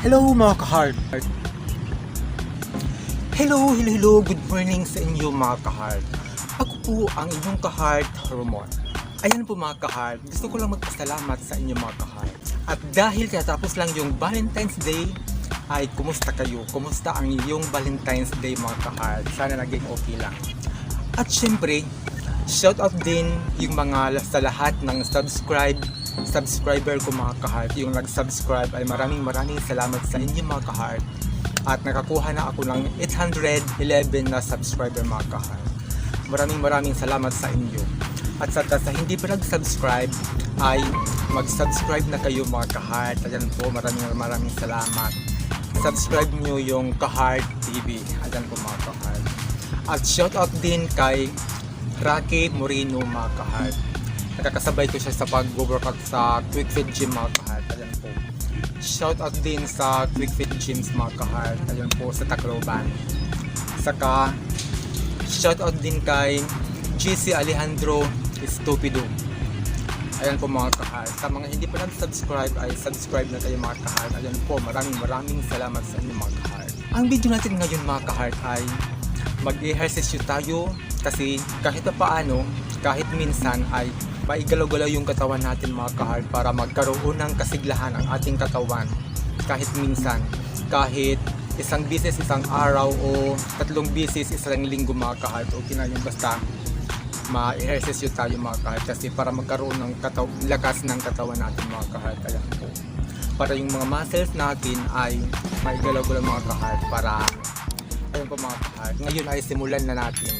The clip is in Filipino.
Hello mga ka-heart. Hello, good morning sa inyo mga ka-heart. Ako po ang inyong ka-heart, Ramon. Ayan po mga ka-heart, gusto ko lang magpasalamat sa inyo mga ka-heart. At dahil katapos lang yung Valentine's Day, ay kumusta kayo? Kumusta ang iyong Valentine's Day mga ka-heart? Sana naging okay lang. At syempre, shoutout din yung mga sa lahat ng subscriber ko mga ka-heart. Yung nag-subscribe ay maraming salamat sa inyo mga ka-heart. At nakakuha na ako ng 811 na subscriber mga ka-heart. Maraming salamat sa inyo. At sa hindi pa nag-subscribe ay mag-subscribe na kayo mga ka-heart. Ayan po, maraming salamat. Subscribe nyo yung KaHEART TV. Ayan po mga ka-heart. At shoutout din kay Rocky Moreno mga ka-heart. Nakakasabay ko siya sa pag-workout sa Quick Fit Gym mga ka-heart. Ayan po. Shoutout din sa Quick Fit Gyms mga ka-heart. Ayan po sa Tacloban. Saka shoutout din kay GC Alejandro Estupido. Ayan po mga ka-heart. Sa mga hindi pa nag-subscribe ay subscribe na tayo mga ka-heart. Ayan po, maraming salamat sa inyo mga ka-heart. Ang video natin ngayon mga ka-heart ay mag-ehersesyo tayo kasi kahit paano, kahit minsan ay maigalaw-galaw yung katawan natin mga ka-heart para magkaroon ng kasiglahan ang ating katawan. Kahit minsan, kahit isang bisis isang araw o 3 bisis isang linggo mga ka-heart, okay na yung basta ma-ehersesyo tayo mga ka-heart kasi para magkaroon ng lakas ng katawan natin mga ka-heart. Ayan po. Para yung mga muscles natin ay maigalaw-galaw mga ka-heart para ayun po mga ka-heart. Ngayon ay simulan na natin.